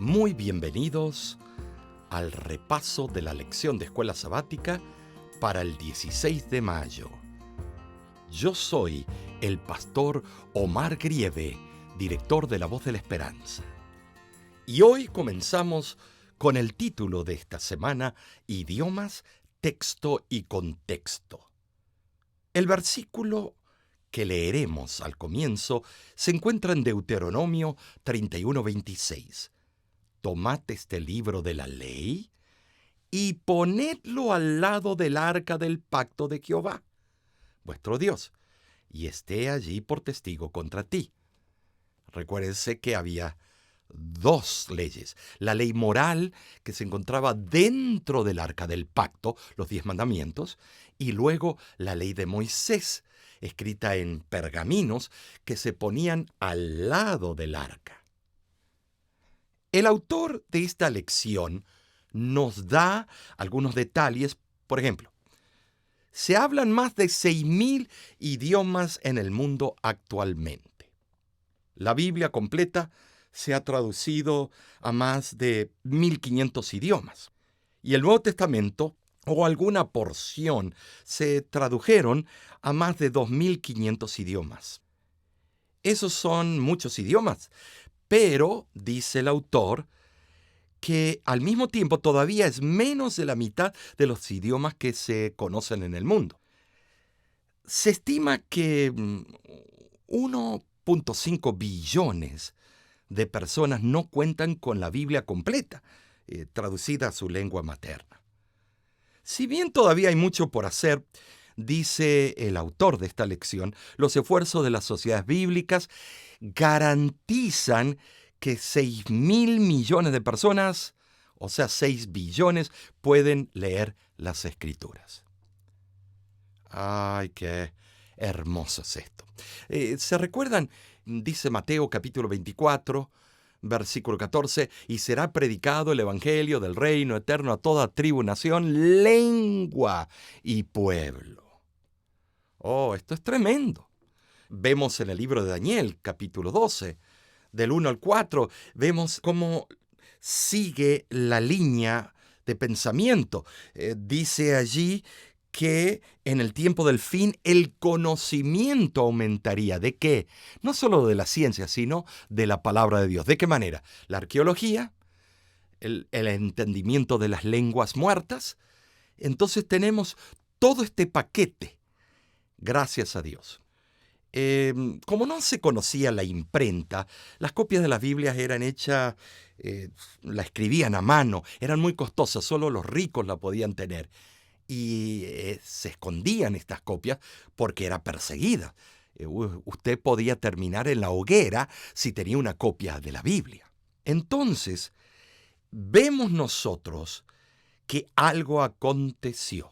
Muy bienvenidos al repaso de la lección de escuela sabática para el 16 de mayo. Yo soy el pastor Omar Grieve, director de La Voz de la Esperanza. Y hoy comenzamos con el título de esta semana, Idiomas, Texto y Contexto. El versículo que leeremos al comienzo se encuentra en Deuteronomio 31:26. Tomad este libro de la ley y ponedlo al lado del arca del pacto de Jehová, vuestro Dios, y esté allí por testigo contra ti. Recuérdense que había dos leyes: la ley moral, que se encontraba dentro del arca del pacto, los 10 mandamientos, y luego la ley de Moisés, escrita en pergaminos que se ponían al lado del arca. El autor de esta lección nos da algunos detalles. Por ejemplo, se hablan más de 6.000 idiomas en el mundo actualmente. La Biblia completa se ha traducido a más de 1.500 idiomas. Y el Nuevo Testamento, o alguna porción, se tradujeron a más de 2.500 idiomas. Esos son muchos idiomas, pero, dice el autor, que al mismo tiempo todavía es menos de la mitad de los idiomas que se conocen en el mundo. Se estima que 1.5 billones de personas no cuentan con la Biblia completa, traducida a su lengua materna. Si bien todavía hay mucho por hacer, dice el autor de esta lección, los esfuerzos de las sociedades bíblicas garantizan que 6.000 millones de personas, o sea, 6 billones, pueden leer las Escrituras. ¡Ay, qué hermoso es esto! ¿Se recuerdan? Dice Mateo capítulo 24, versículo 14, y será predicado el evangelio del reino eterno a toda tribu, nación, lengua y pueblo. ¡Oh, esto es tremendo! Vemos en el libro de Daniel, capítulo 12, del 1 al 4, vemos cómo sigue la línea de pensamiento. Dice allí que en el tiempo del fin el conocimiento aumentaría. ¿De qué? No solo de la ciencia, sino de la palabra de Dios. ¿De qué manera? La arqueología, el entendimiento de las lenguas muertas. Entonces tenemos todo este paquete, gracias a Dios. Como no se conocía la imprenta, las copias de las Biblias eran hechas, la escribían a mano, eran muy costosas, solo los ricos la podían tener. Y se escondían estas copias porque era perseguida. Usted podía terminar en la hoguera si tenía una copia de la Biblia. Entonces, vemos nosotros que algo aconteció.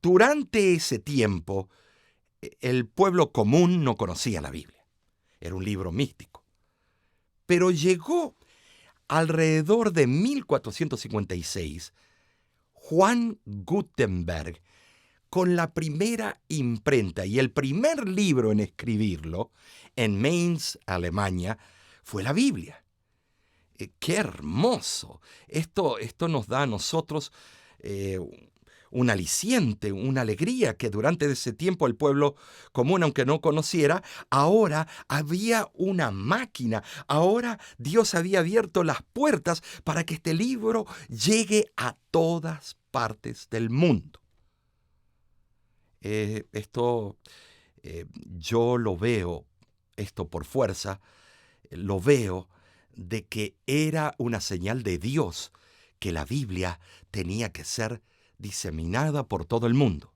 Durante ese tiempo, el pueblo común no conocía la Biblia. Era un libro místico. Pero llegó alrededor de 1456 Juan Gutenberg con la primera imprenta, y el primer libro en escribirlo en Mainz, Alemania, fue la Biblia. ¡Qué hermoso! Esto nos da a nosotros un aliciente, una alegría, que durante ese tiempo el pueblo común, aunque no conociera, ahora había una máquina. Ahora Dios había abierto las puertas para que este libro llegue a todas partes del mundo. Yo lo veo, esto por fuerza, lo veo de que era una señal de Dios que la Biblia tenía que ser diseminada por todo el mundo.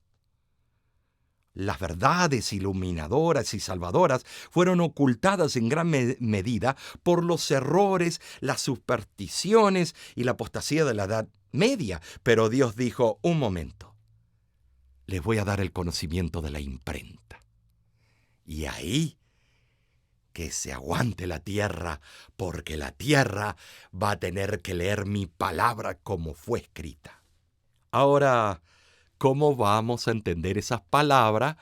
Las verdades iluminadoras y salvadoras fueron ocultadas en gran medida por los errores, las supersticiones y la apostasía de la Edad Media. Pero Dios dijo: un momento, les voy a dar el conocimiento de la imprenta. Y ahí que se aguante la tierra, porque la tierra va a tener que leer mi palabra como fue escrita. Ahora, ¿cómo vamos a entender esas palabras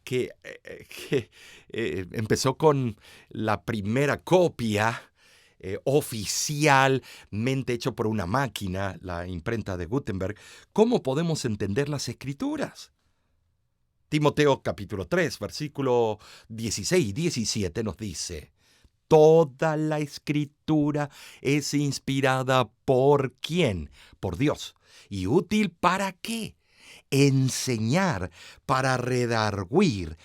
que empezó con la primera copia oficialmente hecho por una máquina, la imprenta de Gutenberg, ¿cómo podemos entender las Escrituras? Timoteo capítulo 3, versículo 16 y 17 nos dice: toda la Escritura es inspirada ¿por quién? Por Dios. ¿Y útil para qué? Enseñar, para redarguir,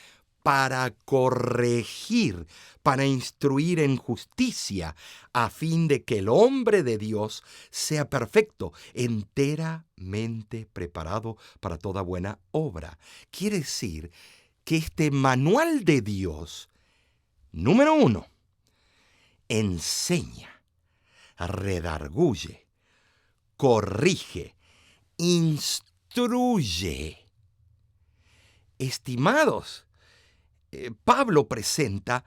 para corregir, para instruir en justicia, a fin de que el hombre de Dios sea perfecto, enteramente preparado para toda buena obra. Quiere decir que este manual de Dios, número 1, enseña, redarguye, corrige, instruye. Estimados, Pablo presenta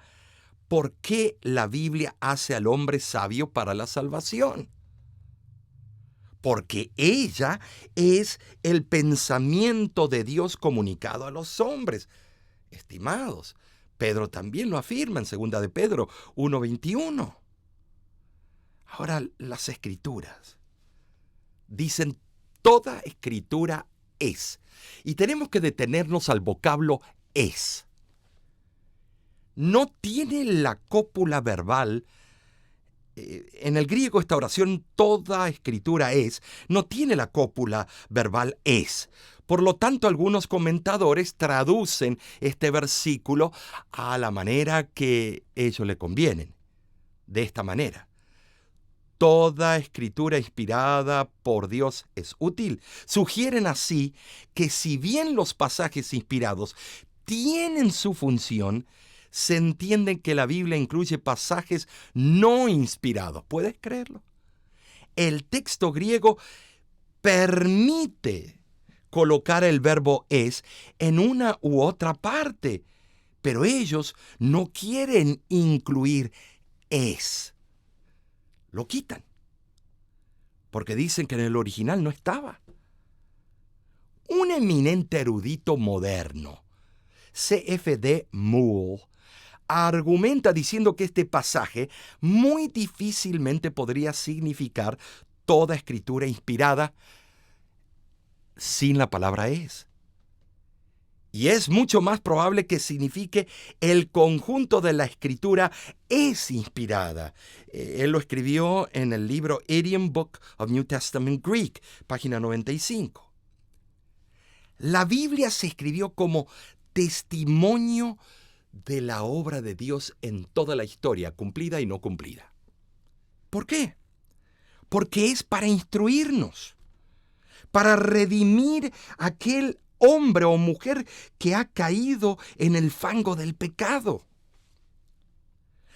por qué la Biblia hace al hombre sabio para la salvación. Porque ella es el pensamiento de Dios comunicado a los hombres. Estimados, Pedro también lo afirma en 2 de Pedro 1:21. Ahora, las Escrituras dicen toda Escritura es. Y tenemos que detenernos al vocablo es. No tiene la cópula verbal. En el griego esta oración, toda Escritura es, no tiene la cópula verbal es. Por lo tanto, algunos comentadores traducen este versículo a la manera que ellos le convienen. De esta manera: toda Escritura inspirada por Dios es útil. Sugieren así que si bien los pasajes inspirados tienen su función, se entiende que la Biblia incluye pasajes no inspirados. ¿Puedes creerlo? El texto griego permite colocar el verbo es en una u otra parte, pero ellos no quieren incluir es. Lo quitan, porque dicen que en el original no estaba. Un eminente erudito moderno, C.F.D. Moule, argumenta diciendo que este pasaje muy difícilmente podría significar toda Escritura inspirada sin la palabra es. Y es mucho más probable que signifique el conjunto de la Escritura es inspirada. Él lo escribió en el libro Idiom Book of New Testament Greek, página 95. La Biblia se escribió como testimonio de la obra de Dios en toda la historia, cumplida y no cumplida. ¿Por qué? Porque es para instruirnos, para redimir aquel hombre o mujer que ha caído en el fango del pecado.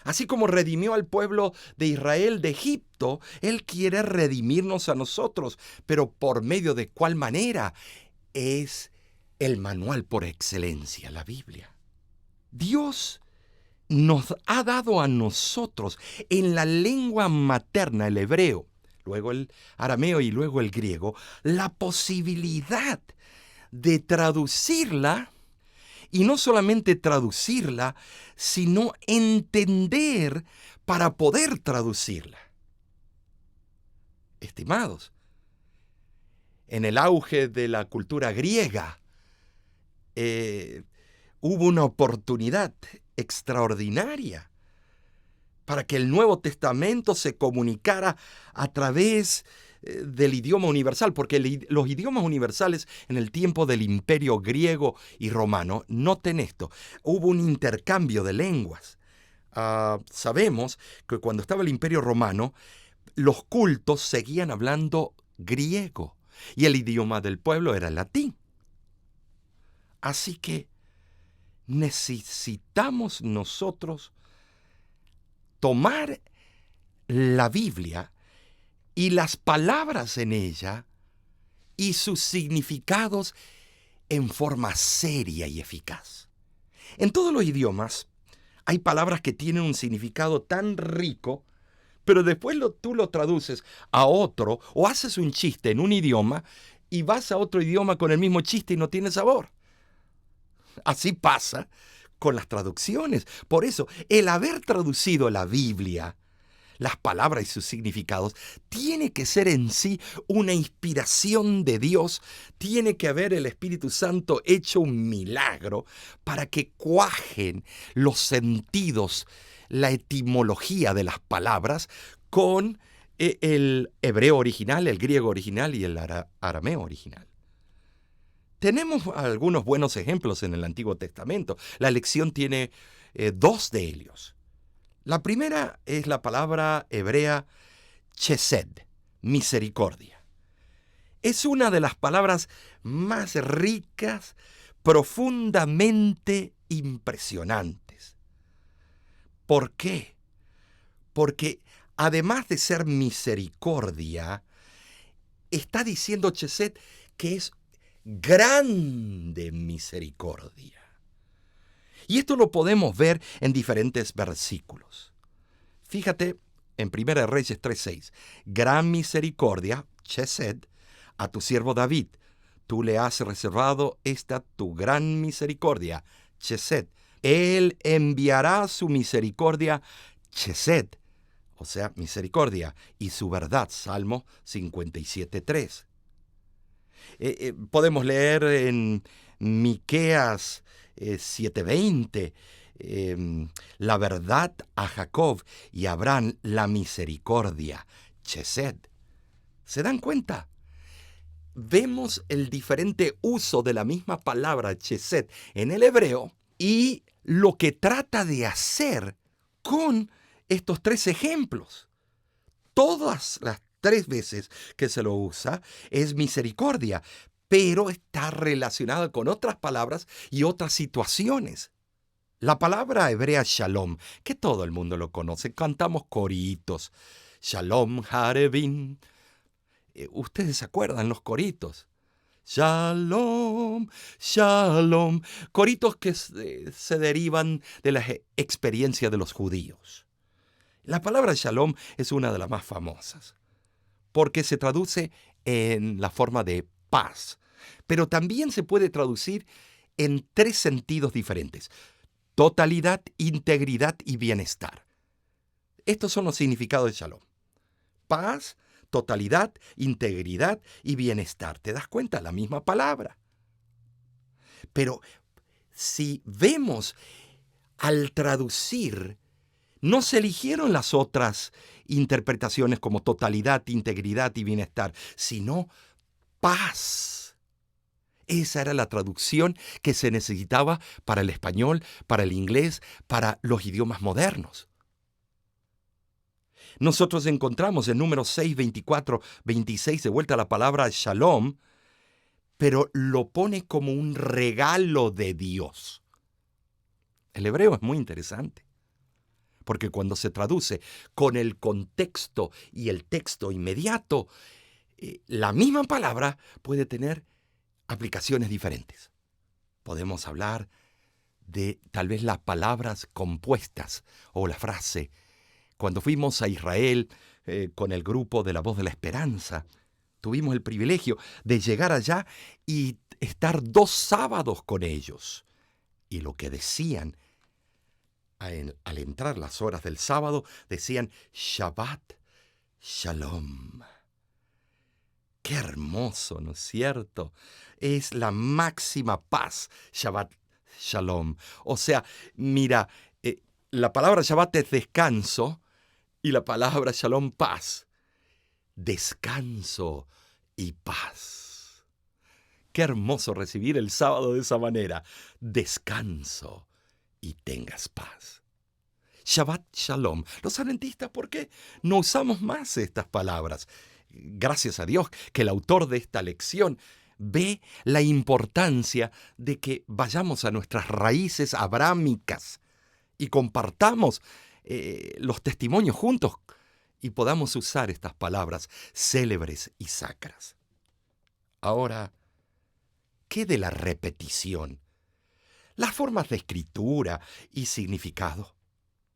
Así como redimió al pueblo de Israel de Egipto, Él quiere redimirnos a nosotros. Pero ¿por medio de cuál manera? Es el manual por excelencia, la Biblia. Dios nos ha dado a nosotros en la lengua materna, el hebreo, luego el arameo y luego el griego, la posibilidad de traducirla, y no solamente traducirla, sino entender para poder traducirla. Estimados, en el auge de la cultura griega, hubo una oportunidad extraordinaria para que el Nuevo Testamento se comunicara a través del idioma universal, porque los idiomas universales en el tiempo del Imperio griego y romano, noten esto, hubo un intercambio de lenguas. Sabemos que cuando estaba el Imperio romano, los cultos seguían hablando griego y el idioma del pueblo era el latín. Así que necesitamos nosotros tomar la Biblia y las palabras en ella y sus significados en forma seria y eficaz. En todos los idiomas hay palabras que tienen un significado tan rico, pero después tú lo traduces a otro o haces un chiste en un idioma y vas a otro idioma con el mismo chiste y no tiene sabor. Así pasa con las traducciones. Por eso, el haber traducido la Biblia las palabras y sus significados, tiene que ser en sí una inspiración de Dios, tiene que haber el Espíritu Santo hecho un milagro para que cuajen los sentidos, la etimología de las palabras con el hebreo original, el griego original y el arameo original. Tenemos algunos buenos ejemplos en el Antiguo Testamento. La lección tiene dos de ellos. La primera es la palabra hebrea chesed, misericordia. Es una de las palabras más ricas, profundamente impresionantes. ¿Por qué? Porque además de ser misericordia, está diciendo chesed que es grande misericordia. Y esto lo podemos ver en diferentes versículos. Fíjate en 1 Reyes 3:6. Gran misericordia, chesed, a tu siervo David. Tú le has reservado esta tu gran misericordia, chesed. Él enviará su misericordia, chesed, o sea, misericordia, y su verdad, Salmo 57:3. Podemos leer en Miqueas 7:20, la verdad a Jacob y a Abraham la misericordia, chesed. ¿Se dan cuenta? Vemos el diferente uso de la misma palabra chesed en el hebreo y lo que trata de hacer con estos tres ejemplos. Todas las tres veces que se lo usa es misericordia, pero está relacionada con otras palabras y otras situaciones. La palabra hebrea shalom, que todo el mundo lo conoce, cantamos coritos. Shalom Harebin. ¿Ustedes se acuerdan los coritos? Shalom, shalom. Coritos que se derivan de la experiencia de los judíos. La palabra shalom es una de las más famosas, porque se traduce en la forma de paz, pero también se puede traducir en tres sentidos diferentes: totalidad, integridad y bienestar. Estos son los significados de shalom: paz, totalidad, integridad y bienestar. ¿Te das cuenta? La misma palabra. Pero si vemos, al traducir, no se eligieron las otras interpretaciones como totalidad, integridad y bienestar, sino paz. Esa era la traducción que se necesitaba para el español, para el inglés, para los idiomas modernos. Nosotros encontramos en Números 6, 24, 26 de vuelta la palabra shalom, pero lo pone como un regalo de Dios. El hebreo es muy interesante, porque cuando se traduce con el contexto y el texto inmediato, la misma palabra puede tener aplicaciones diferentes. Podemos hablar de tal vez las palabras compuestas o la frase. Cuando fuimos a Israel con el grupo de La Voz de la Esperanza, tuvimos el privilegio de llegar allá y estar 2 sábados con ellos. Y lo que decían al entrar las horas del sábado, decían Shabbat Shalom. ¡Qué hermoso!, ¿no es cierto? Es la máxima paz, Shabbat Shalom. O sea, mira, la palabra Shabbat es descanso y la palabra Shalom, paz. Descanso y paz. Qué hermoso recibir el sábado de esa manera. Descanso y tengas paz. Shabbat Shalom. Los adventistas, ¿por qué no usamos más estas palabras? Gracias a Dios que el autor de esta lección ve la importancia de que vayamos a nuestras raíces abrámicas y compartamos los testimonios juntos y podamos usar estas palabras célebres y sacras. Ahora, ¿qué de la repetición? Las formas de escritura y significado.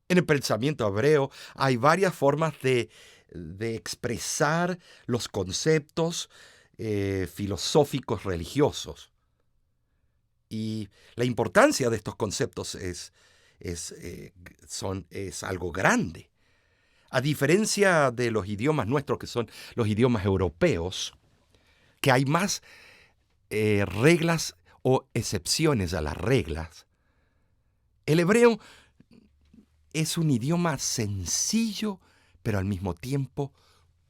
En el pensamiento hebreo hay varias formas de expresar los conceptos filosóficos religiosos. Y la importancia de estos conceptos es algo grande. A diferencia de los idiomas nuestros, que son los idiomas europeos, que hay más reglas o excepciones a las reglas, el hebreo es un idioma sencillo, pero al mismo tiempo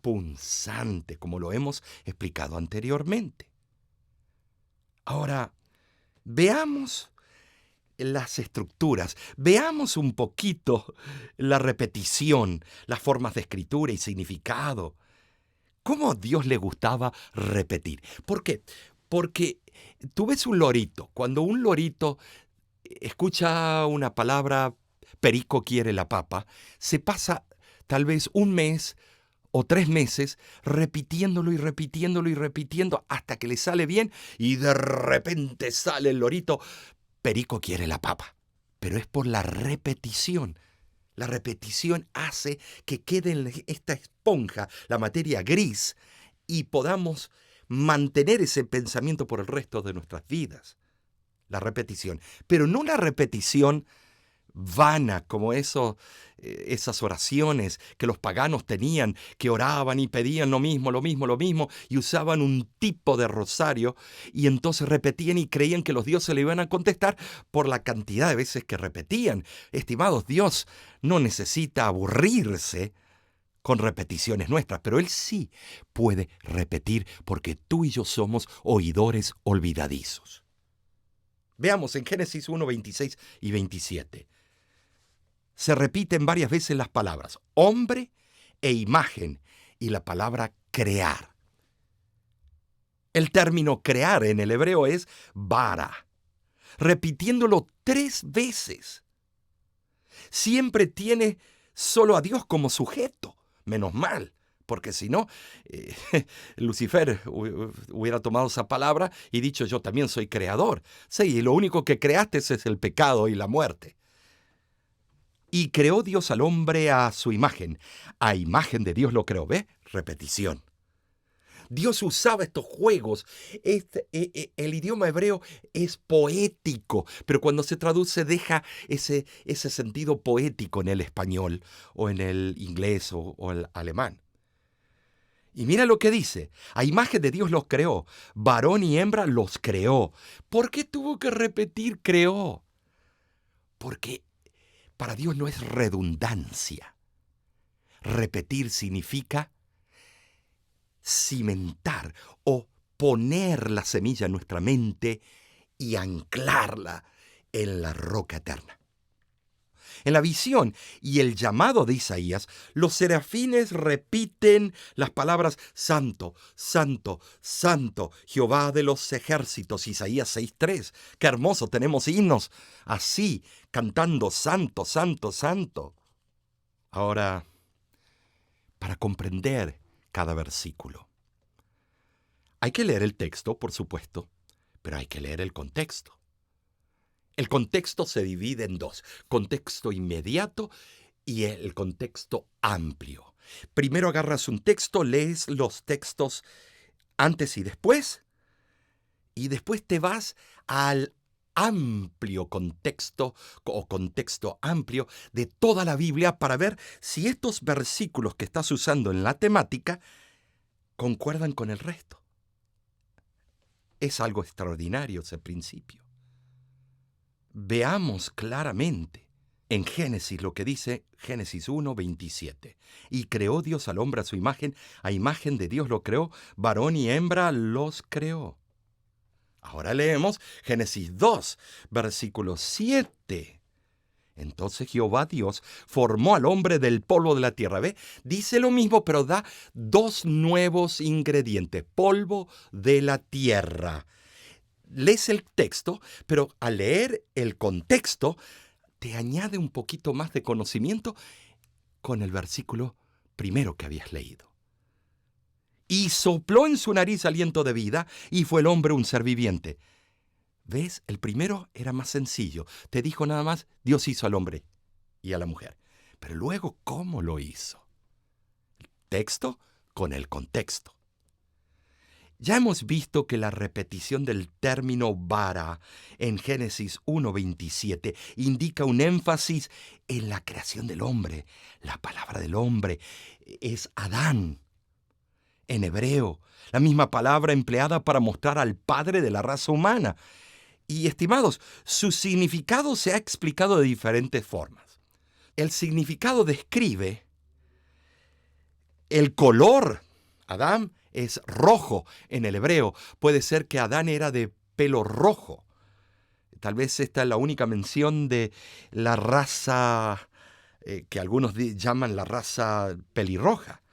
punzante, como lo hemos explicado anteriormente. Ahora, veamos las estructuras, veamos un poquito la repetición, las formas de escritura y significado. ¿Cómo a Dios le gustaba repetir? ¿Por qué? Porque tú ves un lorito. Cuando un lorito escucha una palabra, perico quiere la papa, se pasa tal vez un mes o 3 meses repitiéndolo y repitiéndolo y repitiendo hasta que le sale bien y de repente sale el lorito, perico quiere la papa. Pero es por la repetición. La repetición hace que quede en esta esponja la materia gris y podamos mantener ese pensamiento por el resto de nuestras vidas. La repetición. Pero no la repetición vana como esas oraciones que los paganos tenían, que oraban y pedían lo mismo, y usaban un tipo de rosario y entonces repetían y creían que los dioses le iban a contestar por la cantidad de veces que repetían. Estimados, Dios no necesita aburrirse con repeticiones nuestras, pero Él sí puede repetir porque tú y yo somos oidores olvidadizos. Veamos en Génesis 1, 26 y 27. Se repiten varias veces las palabras hombre e imagen y la palabra crear. El término crear en el hebreo es bara, repitiéndolo 3 veces. Siempre tiene solo a Dios como sujeto, menos mal, porque si no, Lucifer hubiera tomado esa palabra y dicho yo también soy creador. Sí, y lo único que creaste es el pecado y la muerte. Y creó Dios al hombre a su imagen. A imagen de Dios lo creó. ¿Ve? Repetición. Dios usaba estos juegos. El idioma hebreo es poético, pero cuando se traduce deja ese sentido poético en el español, o en el inglés, o el alemán. Y mira lo que dice. A imagen de Dios los creó. Varón y hembra los creó. ¿Por qué tuvo que repetir creó? Porque para Dios no es redundancia. Repetir significa cimentar o poner la semilla en nuestra mente y anclarla en la roca eterna. En la visión y el llamado de Isaías, los serafines repiten las palabras Santo, Santo, Santo, Jehová de los ejércitos, Isaías 6:3. Qué hermoso, tenemos himnos así, cantando Santo, Santo, Santo. Ahora, para comprender cada versículo, hay que leer el texto, por supuesto, pero hay que leer el contexto. El contexto se divide en 2, contexto inmediato y el contexto amplio. Primero agarras un texto, lees los textos antes y después después te vas al amplio contexto o contexto amplio de toda la Biblia para ver si estos versículos que estás usando en la temática concuerdan con el resto. Es algo extraordinario ese principio. Veamos claramente en Génesis lo que dice Génesis 1, 27. Y creó Dios al hombre a imagen de Dios lo creó, varón y hembra los creó. Ahora leemos Génesis 2, versículo 7. Entonces Jehová Dios formó al hombre del polvo de la tierra. ¿Ve? Dice lo mismo, pero da 2 nuevos ingredientes. Polvo de la tierra. Lees el texto, pero al leer el contexto, te añade un poquito más de conocimiento con el versículo primero que habías leído. Y sopló en su nariz aliento de vida, y fue el hombre un ser viviente. ¿Ves? El primero era más sencillo. Te dijo nada más, Dios hizo al hombre y a la mujer. Pero luego, ¿cómo lo hizo? El texto con el contexto. Ya hemos visto que la repetición del término bara en Génesis 1:27 indica un énfasis en la creación del hombre. La palabra del hombre es Adán. En hebreo, la misma palabra empleada para mostrar al padre de la raza humana. Y estimados, su significado se ha explicado de diferentes formas. El significado describe el color. Adán es rojo en el hebreo. Puede ser que Adán era de pelo rojo. Tal vez esta es la única mención de la raza que algunos llaman la raza pelirroja.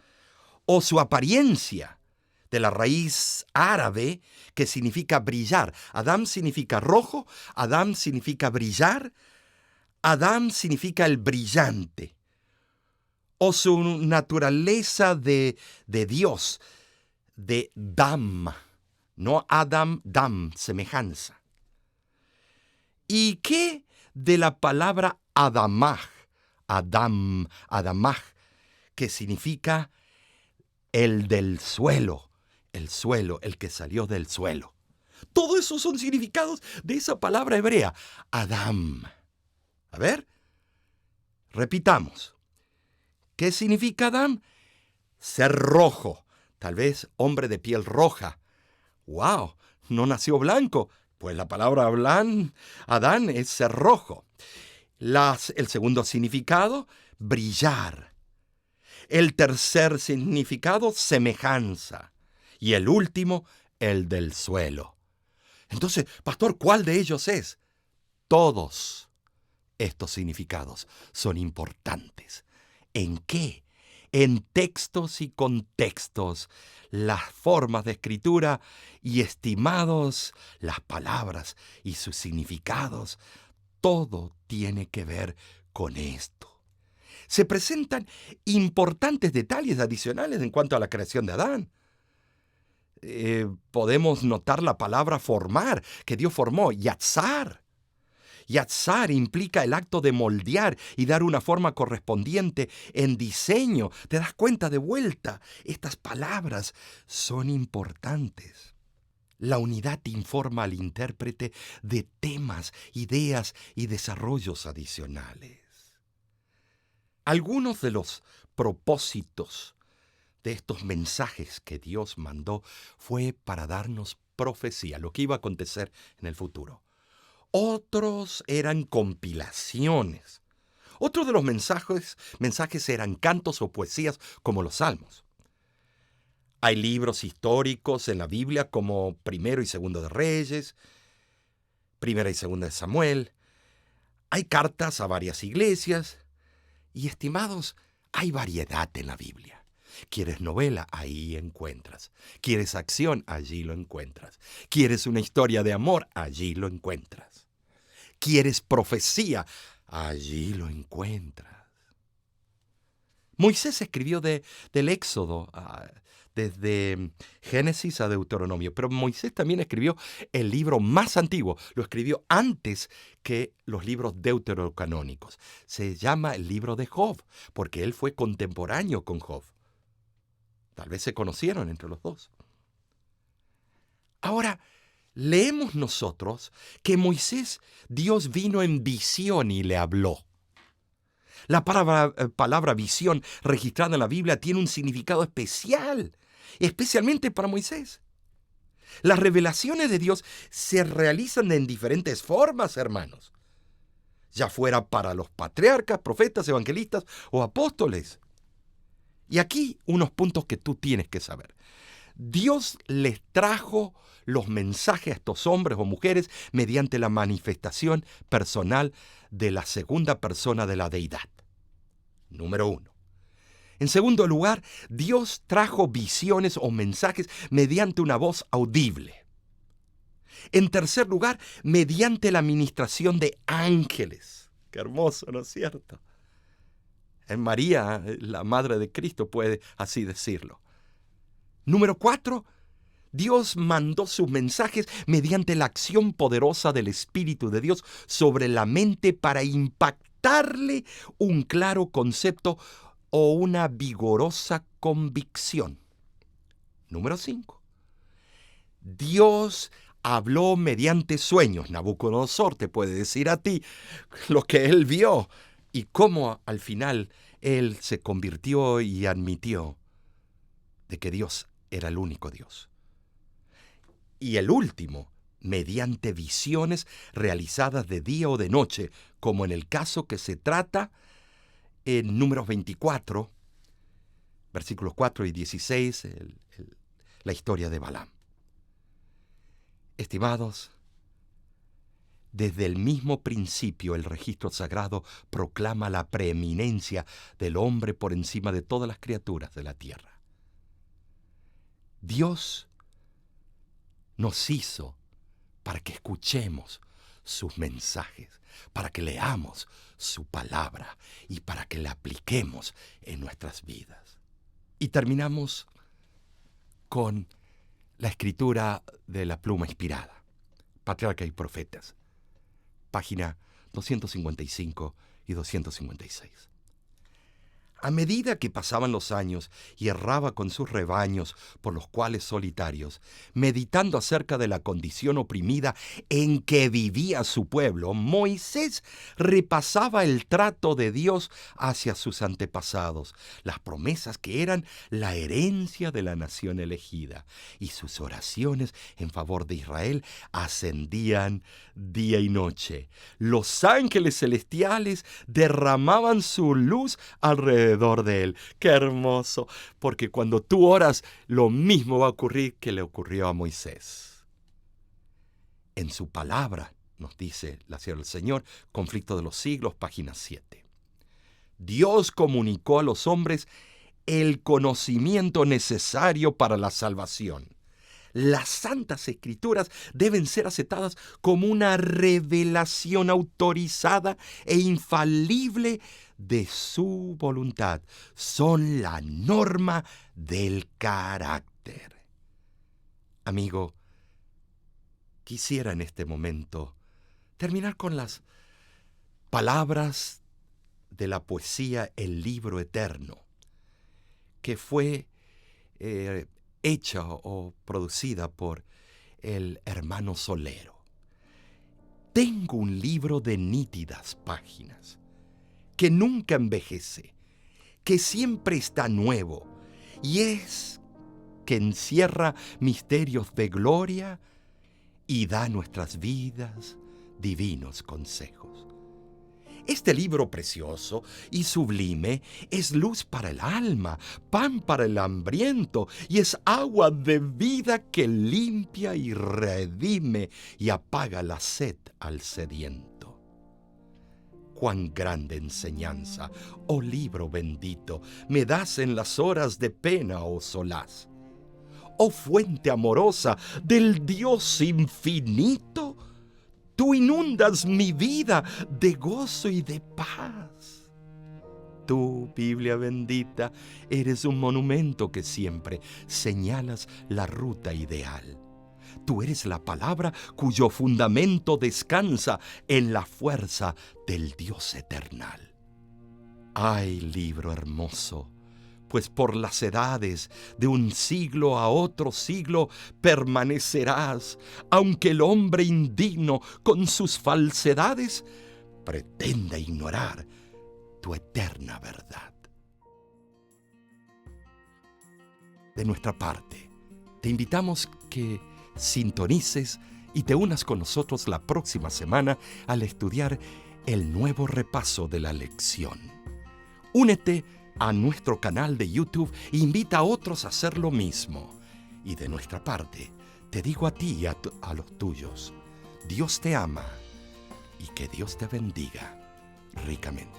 O su apariencia, de la raíz árabe que significa brillar. Adán significa rojo, Adán significa brillar, Adán significa el brillante. O su naturaleza de Dios, de Dam, no Adam, Dam, semejanza. ¿Y qué de la palabra Adamaj, Adam, Adamaj, que significa el del suelo, el que salió del suelo? Todo eso son significados de esa palabra hebrea, Adam. A ver, repitamos. ¿Qué significa Adam? Ser rojo, tal vez hombre de piel roja. ¡Wow! No nació blanco. Pues la palabra Adán es ser rojo. El segundo significado, brillar. El tercer significado, semejanza. Y el último, el del suelo. Entonces, pastor, ¿cuál de ellos es? Todos estos significados son importantes. ¿En qué? En textos y contextos, las formas de escritura y, estimados, las palabras y sus significados, todo tiene que ver con esto. Se presentan importantes detalles adicionales en cuanto a la creación de Adán. Podemos notar la palabra formar, que Dios formó, yatzar. Yatzar implica el acto de moldear y dar una forma correspondiente en diseño. ¿Te das cuenta de vuelta? Estas palabras son importantes. La unidad informa al intérprete de temas, ideas y desarrollos adicionales. Algunos de los propósitos de estos mensajes que Dios mandó fue para darnos profecía, lo que iba a acontecer en el futuro. Otros eran compilaciones. Otros de los mensajes eran cantos o poesías como los salmos. Hay libros históricos en la Biblia como Primero y Segundo de Reyes, Primera y Segunda de Samuel. Hay cartas a varias iglesias. Y, estimados, hay variedad en la Biblia. ¿Quieres novela? Ahí encuentras. ¿Quieres acción? Allí lo encuentras. ¿Quieres una historia de amor? Allí lo encuentras. ¿Quieres profecía? Allí lo encuentras. Moisés escribió del Éxodo, desde Génesis a Deuteronomio, pero Moisés también escribió el libro más antiguo, lo escribió antes que los libros deuterocanónicos. Se llama el libro de Job, porque él fue contemporáneo con Job. Tal vez se conocieron entre los dos. Ahora, leemos nosotros que Moisés, Dios vino en visión y le habló. La palabra visión registrada en la Biblia tiene un significado especial, especialmente para Moisés. Las revelaciones de Dios se realizan en diferentes formas, hermanos, ya fuera para los patriarcas, profetas, evangelistas o apóstoles. Y aquí unos puntos que tú tienes que saber. Dios les trajo los mensajes a estos hombres o mujeres mediante la manifestación personal de la segunda persona de la deidad. Número 1. En segundo lugar, Dios trajo visiones o mensajes mediante una voz audible. En tercer lugar, mediante la ministración de ángeles. Qué hermoso, ¿no es cierto? María, la madre de Cristo, puede así decirlo. Número 4, Dios mandó sus mensajes mediante la acción poderosa del Espíritu de Dios sobre la mente para impactarle un claro concepto o una vigorosa convicción. Número 5. Dios habló mediante sueños. Nabucodonosor te puede decir a ti lo que él vio y cómo al final él se convirtió y admitió de que Dios era el único Dios. Y el último, mediante visiones realizadas de día o de noche, como en el caso que se trata en Números 24, versículos 4 y 16, la historia de Balaam. Estimados, desde el mismo principio el registro sagrado proclama la preeminencia del hombre por encima de todas las criaturas de la tierra. Dios nos hizo para que escuchemos sus mensajes, para que leamos su palabra y para que la apliquemos en nuestras vidas. Y terminamos con la escritura de la pluma inspirada, Patriarca y Profetas, página 255 y 256. A medida que pasaban los años y erraba con sus rebaños por los cuales solitarios, meditando acerca de la condición oprimida en que vivía su pueblo, Moisés repasaba el trato de Dios hacia sus antepasados, las promesas que eran la herencia de la nación elegida, y sus oraciones en favor de Israel ascendían día y noche. Los ángeles celestiales derramaban su luz alrededor de él. ¡Qué hermoso! Porque cuando tú oras, lo mismo va a ocurrir que le ocurrió a Moisés. En su palabra, nos dice la sierva del Señor, Conflicto de los Siglos, página 7. Dios comunicó a los hombres el conocimiento necesario para la salvación. Las Santas Escrituras deben ser aceptadas como una revelación autorizada e infalible de su voluntad. Son la norma del carácter. Amigo, quisiera en este momento terminar con las palabras de la poesía El Libro Eterno, que fue hecha o producida por el hermano Solero. Tengo un libro de nítidas páginas, que nunca envejece, que siempre está nuevo, y es que encierra misterios de gloria y da a nuestras vidas divinos consejos. Este libro precioso y sublime es luz para el alma, pan para el hambriento, y es agua de vida que limpia y redime y apaga la sed al sediento. Cuán grande enseñanza, oh libro bendito, me das en las horas de pena o solaz. Oh fuente amorosa del Dios infinito, tú inundas mi vida de gozo y de paz. Tú, Biblia bendita, eres un monumento que siempre señalas la ruta ideal. Tú eres la palabra cuyo fundamento descansa en la fuerza del Dios eternal. Ay, libro hermoso, pues por las edades de un siglo a otro siglo permanecerás, aunque el hombre indigno con sus falsedades pretenda ignorar tu eterna verdad. De nuestra parte, te invitamos que sintonices y te unas con nosotros la próxima semana al estudiar el nuevo repaso de la lección. Únete a nuestro canal de YouTube e invita a otros a hacer lo mismo. Y de nuestra parte, te digo a ti y a los tuyos, Dios te ama y que Dios te bendiga ricamente.